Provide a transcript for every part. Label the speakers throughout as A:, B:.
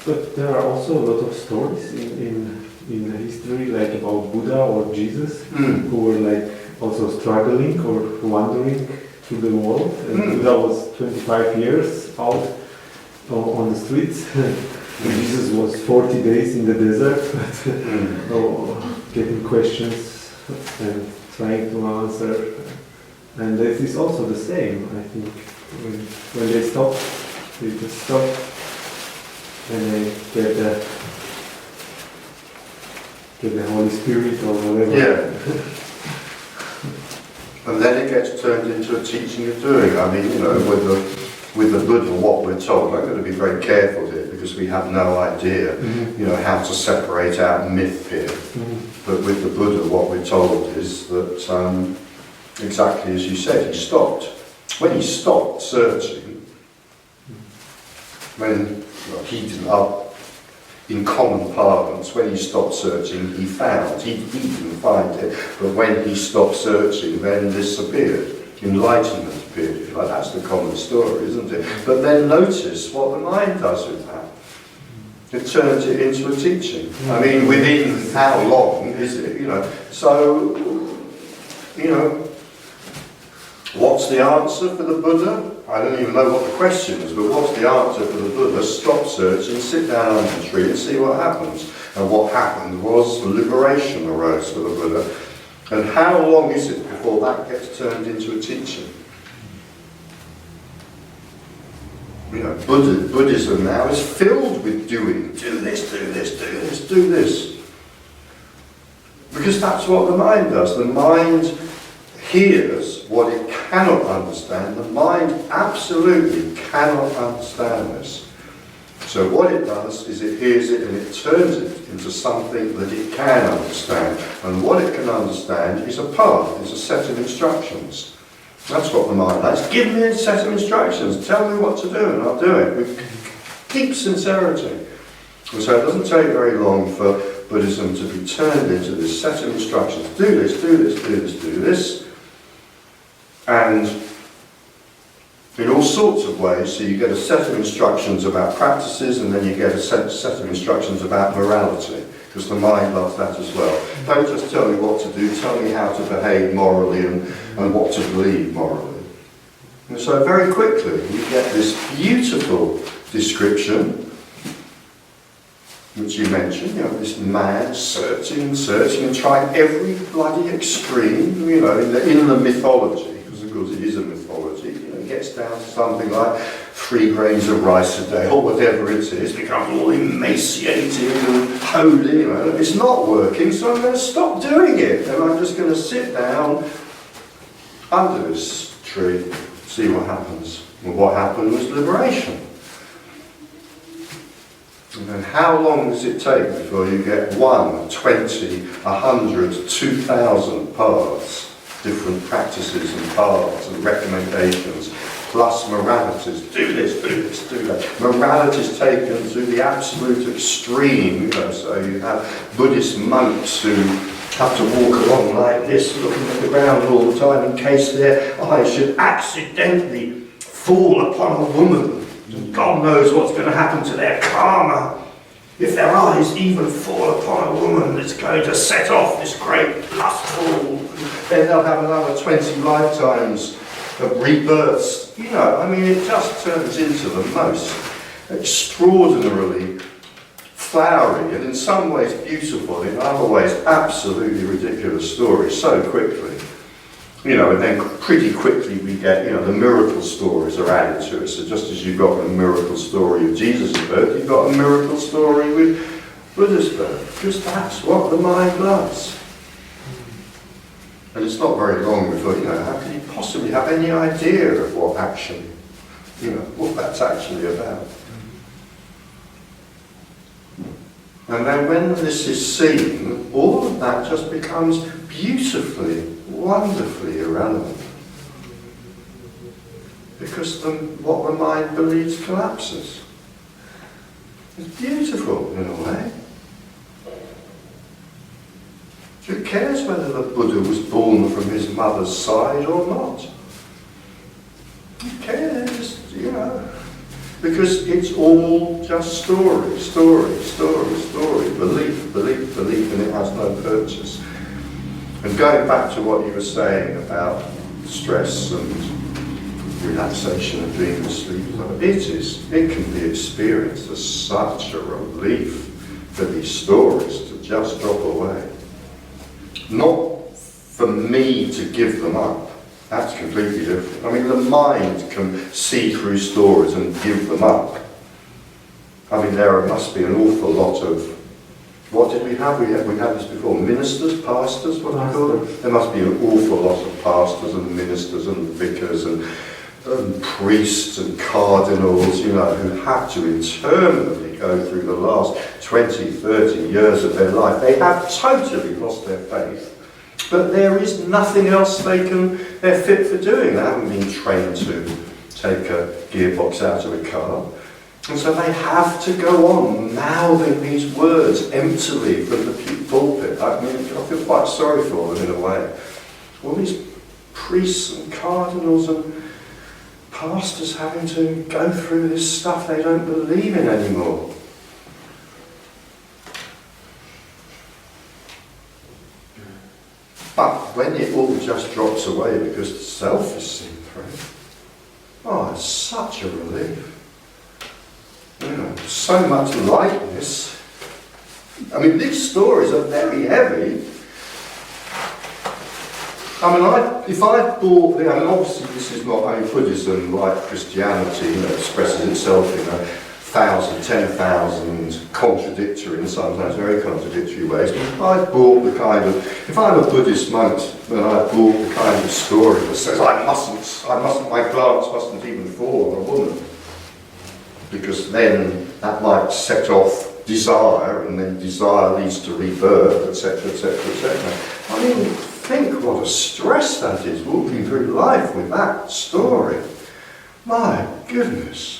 A: But there are also a lot of stories in the history, like about Buddha or Jesus, who were like also struggling or wandering through the world. And Buddha was 25 years out on the streets. Jesus was 40 days in the desert, getting questions and trying to answer. And this is also the same, I think. When they stop, they just stop, and they get the Holy Spirit or whatever.
B: Yeah. And then it gets turned into a teaching of doing. I mean, with the Buddha, what we're told, I'm going to be very careful here because we have no idea, how to separate out myth here. But with the Buddha, what we're told is that, exactly as you said, he stopped. When he stopped searching, he didn't, in common parlance, when he stopped searching, he found. He didn't find it, but when he stopped searching, then this appeared. Enlightenment appeared. Like, that's the common story, isn't it? But then notice what the mind does with that. It turns it into a teaching. I mean, within how long is it, So, what's the answer for the Buddha? I don't even know what the question is, but what's the answer for the Buddha? Stop searching, sit down under the tree and see what happens. And what happened was liberation arose for the Buddha. And how long is it before that gets turned into a teaching? Buddhism now is filled with doing. Do this, do this, do this, do this. Because that's what the mind does. The mind hears what it cannot understand. The mind absolutely cannot understand this. So what it does is it hears it and it turns it into something that it can understand. And what it can understand is a path, is a set of instructions. That's what the mind likes. Give me a set of instructions, tell me what to do and I'll do it with deep sincerity. And so it doesn't take very long for Buddhism to be turned into this set of instructions. Do this, do this, do this, do this. And in all sorts of ways, so you get a set of instructions about practices and then you get a set of instructions about morality, because the mind loves that as well. Don't just tell me what to do, tell me how to behave morally and what to believe morally. And so very quickly you get this beautiful description, which you mentioned, this man searching and trying every bloody extreme, in the mythology. Because it is a mythology, it gets down to something like 3 grains of rice a day, or whatever it is, becomes all emaciated and holy, it's not working, so I'm going to stop doing it, and I'm just going to sit down under this tree, see what happens. And what happened was liberation. And then how long does it take before you get 1, 20, 100, 2,000 paths? Different practices and paths and recommendations, plus moralities. Do this, do this, do that. Moralities taken to the absolute extreme. So you have Buddhist monks who have to walk along like this, looking at the ground all the time in case their eyes should accidentally fall upon a woman. And God knows what's going to happen to their karma. If their eyes even fall upon a woman that's going to set off this great lustful, then they'll have another 20 lifetimes of rebirths. It just turns into the most extraordinarily flowery and in some ways beautiful, in other ways absolutely ridiculous stories so quickly. And then pretty quickly we get, the miracle stories are added to it. So just as you've got a miracle story of Jesus' birth, you've got a miracle story with Buddha's birth. Because that's what the mind loves. And it's not very long before, how can you possibly have any idea of what action, what that's actually about? And then when this is seen, all of that just becomes beautifully, wonderfully irrelevant. Because what the mind believes collapses. It's beautiful in a way. Who cares whether the Buddha was born from his mother's side or not? Who cares, Because it's all just story, story, story, story, belief, belief, belief, and it has no purchase. And going back to what you were saying about stress and relaxation and dream and sleep, it can be experienced as such a relief for these stories to just drop away. Not for me to give them up. That's completely different. I mean, the mind can see through stories and give them up. I mean, there must be an awful lot of, what did we have? We had this before, ministers, pastors, what do you call them? There must be an awful lot of pastors and ministers and vicars and priests and cardinals, you know, who have to internally go through the last 20, 30 years of their life. They have totally lost their faith. But there is nothing else they're fit for doing. They haven't been trained to take a gearbox out of a car. And so they have to go on mouthing these words emptily from the pulpit. I mean, I feel quite sorry for them in a way. All these priests and cardinals and pastors having to go through this stuff they don't believe in anymore. But when it all just drops away because the self is seen through, oh, it's such a relief. You know, so much lightness. I mean, these stories are very heavy. I mean, if I bought, I mean, obviously this is not only Buddhism, like Christianity, you know, expresses itself in 1,000, 10,000 contradictory and sometimes very contradictory ways. But if I bought the kind of, if I'm a Buddhist monk and I bought the kind of story that says I mustn't, my glance mustn't even fall on a woman, because then that might set off desire, and then desire leads to rebirth, etc., etc., etc. I mean, think what a stress that is, walking through life with that story. My goodness.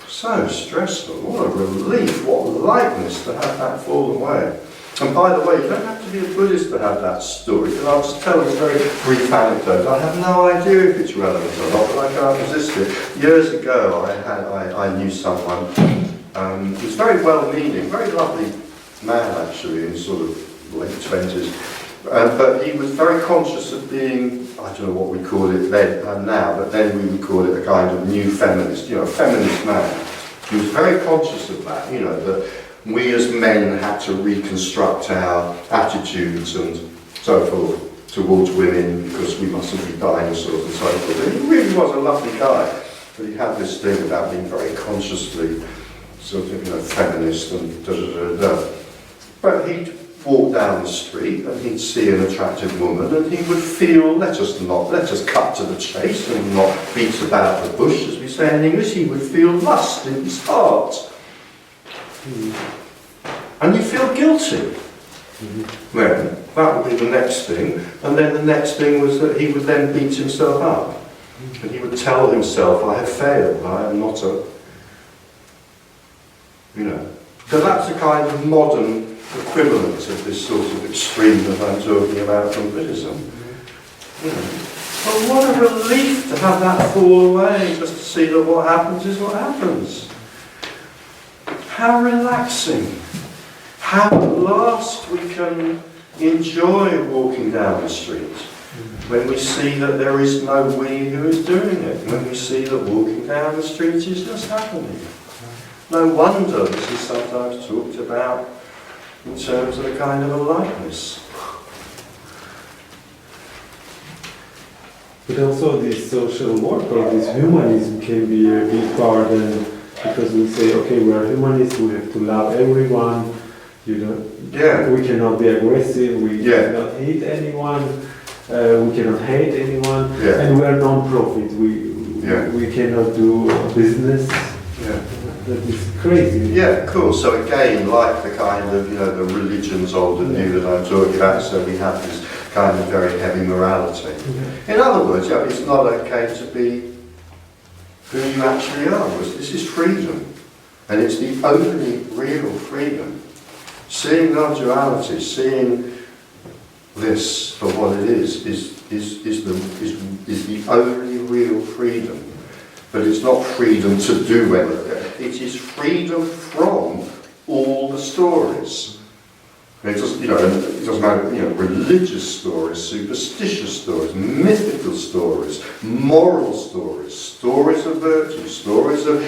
B: So stressful. What a relief, what lightness to have that fall away. And by the way, you don't have to be a Buddhist to have that story, because I'll just tell this very brief anecdote. I have no idea if it's relevant or not, but I can't resist it. Years ago, I knew someone who was very well-meaning, very lovely man actually, in sort of late 20s. But he was very conscious of being, I don't know what we call it then and now, but then we would call it a kind of new feminist, you know, a feminist man. He was very conscious of that, you know, that we as men had to reconstruct our attitudes and so forth towards women because we mustn't be dinosaurs and so forth. And he really was a lovely guy, but he had this thing about being very consciously sort of, you know, feminist and da-da-da-da. But he'd walk down the street and he'd see an attractive woman and he would feel, let us cut to the chase and not beat about the bush, as we say in English, he would feel lust in his heart. And he'd feel guilty. Then that would be the next thing, and then the next thing was that he would then beat himself up. And he would tell himself, I have failed, I am not a, you know. So that's a kind of modern equivalent of this sort of extreme that I'm talking about from Buddhism. You know. But what a relief to have that fall away, just to see that what happens is what happens. How relaxing. How at last we can enjoy walking down the street. When we see that there is no we who is doing it. When we see that walking down the street is just happening. No wonder this is sometimes talked about in terms of a kind of a lightness.
A: But also this social work or this humanism can be a big part, and because we say, okay, we are humanists, we have to love everyone, you know, we cannot be aggressive, we cannot hate anyone, we cannot hate anyone, and we are non-profit, we cannot do business. That is crazy.
B: Yeah, cool. So again, like the kind of, you know, the religions old and new that I'm talking about, so we have this kind of very heavy morality. In other words, it's not okay to be who you actually are. This is freedom. And it's the only real freedom. Seeing non-duality, seeing this for what it is the only real freedom. but it's not freedom to do anything. It is freedom from all the stories. And it doesn't, it doesn't matter, religious stories, superstitious stories, mythical stories, moral stories, stories of virtue, stories of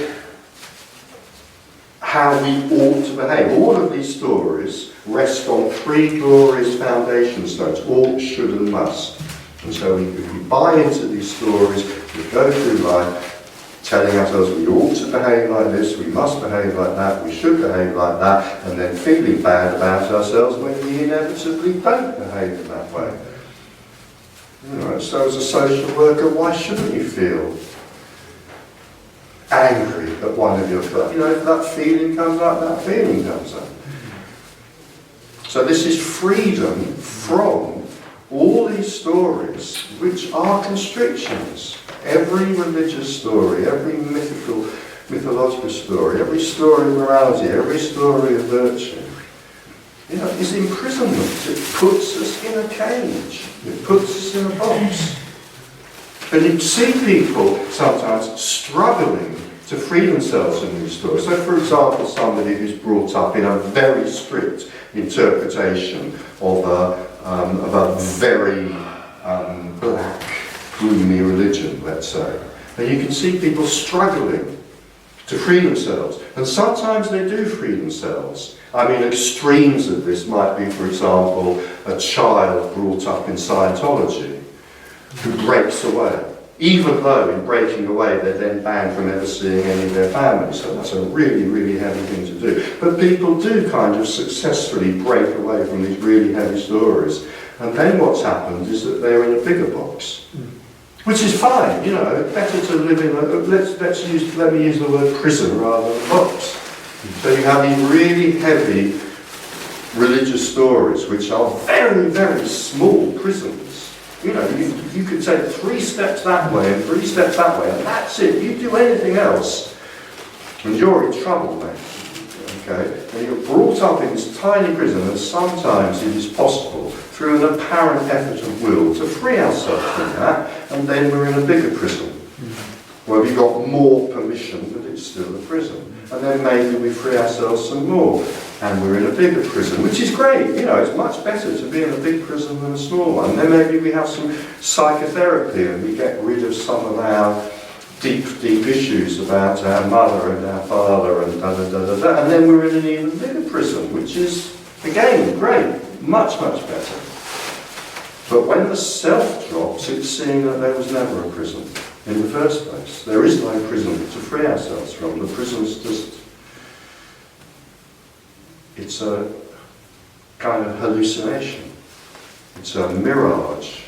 B: how we ought to behave. All of these stories rest on three glorious foundation stones: ought, should and must. And so we buy into these stories, we go through life telling ourselves we ought to behave like this, we must behave like that, we should behave like that, and then feeling bad about ourselves when we inevitably don't behave in that way. So as a social worker, why shouldn't you feel angry at one of your friends? If that feeling comes up, that feeling comes up. So this is freedom from all these stories which are constrictions. Every religious story, every mythological story, every story of morality, every story of virtue, is imprisonment. It puts us in a cage. It puts us in a box. And you see people sometimes struggling to free themselves from these stories. So, for example, somebody who's brought up in a very strict interpretation of a very black, gloomy religion, let's say. And you can see people struggling to free themselves. And sometimes they do free themselves. I mean, extremes of this might be, for example, a child brought up in Scientology who breaks away. Even though in breaking away they're then banned from ever seeing any of their family. So that's a really, really heavy thing to do. But people do kind of successfully break away from these really heavy stories. And then what's happened is that they're in a bigger box. Which is fine, better to live in a, let me use the word prison rather than box. So you have these really heavy religious stories which are very, very small prisons. You could take 3 steps that way and 3 steps that way, and that's it. You do anything else, and you're in trouble, mate. Okay? And you're brought up in this tiny prison, and sometimes it is possible, through an apparent effort of will, to free ourselves from that, and then we're in a bigger prison, where we've got more permission, but it's still a prison. And then maybe we free ourselves some more, and we're in a bigger prison, which is great. It's much better to be in a big prison than a small one. And then maybe we have some psychotherapy, and we get rid of some of our deep, deep issues about our mother and our father, and da-da-da-da-da. And then we're in an even bigger prison, which is, again, great. Much, much better. But when the self drops, it's seeing that there was never a prison in the first place. There is no prison to free ourselves from. The prison's just... It's a kind of hallucination. It's a mirage.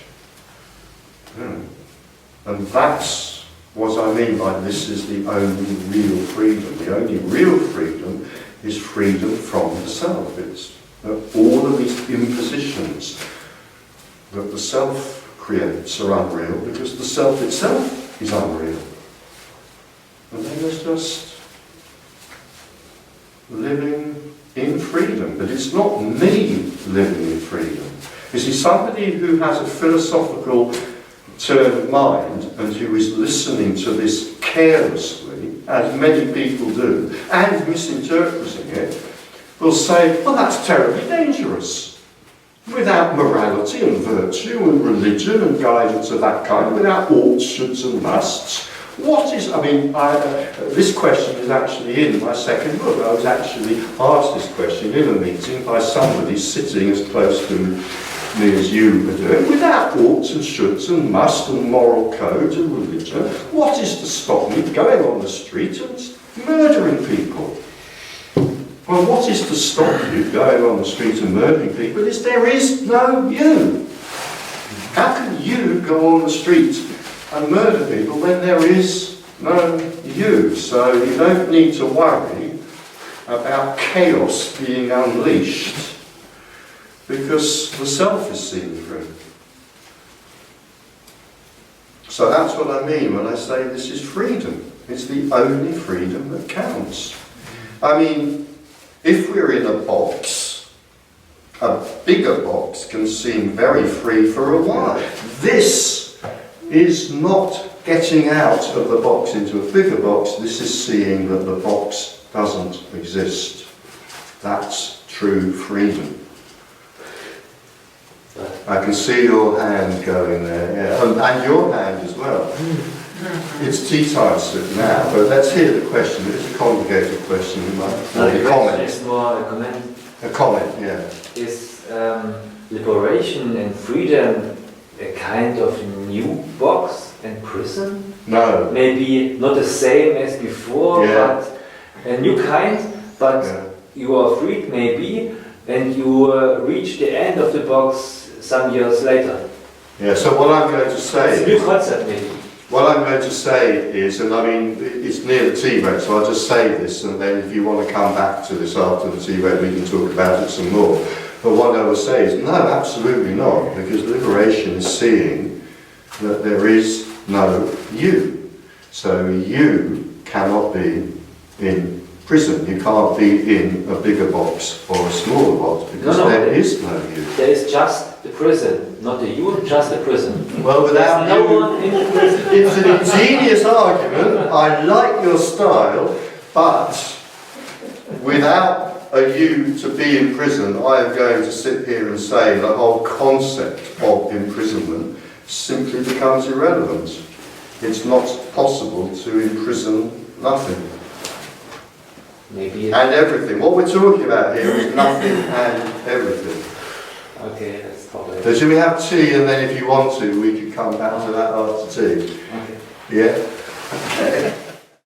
B: And that's what I mean by this is the only real freedom. The only real freedom is freedom from the self. It's all of these impositions that the self creates are unreal because the self itself is unreal. And then there's just living in freedom. But it's not me living in freedom. You see, somebody who has a philosophical turn of mind and who is listening to this carelessly, as many people do, and misinterpreting it, will say, well, that's terribly dangerous. Without morality and virtue and religion and guidance of that kind, without oughts, shoulds and musts, what is, this question is actually in my second book. I was actually asked this question in a meeting by somebody sitting as close to me as you are doing. Without oughts and shoulds and musts and moral codes and religion, what is to stop me going on the street and murdering people? Well, what is to stop you going on the street and murdering people is there is no you. How can you go on the street and murder people when there is no you? So you don't need to worry about chaos being unleashed because the self is seen through. So that's what I mean when I say this is freedom. It's the only freedom that counts. I mean, if we're in a box, a bigger box can seem very free for a while. This is not getting out of the box into a bigger box. This is seeing that the box doesn't exist. That's true freedom. I can see your hand going there, yeah. And your hand as well. It's tea time now, but let's hear the question. It's a complicated question.
C: The question is more a comment.
B: A comment, yeah.
C: Is liberation and freedom a kind of new box and prison?
B: No.
C: Maybe not the same as before,
B: Yeah.
C: but a new kind, but you are freed maybe, and you reach the end of the box some years later.
B: Yeah, so what I'm going to say...
C: It's a new concept maybe.
B: What I'm going to say is, and I mean, it's near the tea break, so I'll just say this, and then if you want to come back to this after the tea break, we can talk about it some more. But what I will say is, no, absolutely not, because liberation is seeing that there is no you. So you cannot be in prison. You can't be in a bigger box or a smaller box, because there is no you.
C: There is just the prison, not the you, just the prison.
B: Well, without
C: There's no
B: you,
C: one in the prison.
B: it's an ingenious argument. I like your style, but without a you to be in prison, I am going to sit here and say the whole concept of imprisonment simply becomes irrelevant. It's not possible to imprison nothing.
C: Maybe.
B: And everything. What we're talking about here is nothing and everything.
C: Okay, let's talk later.
B: So should we have tea, and then if you want to, we can come back to that after tea.
C: Okay.
B: Yeah?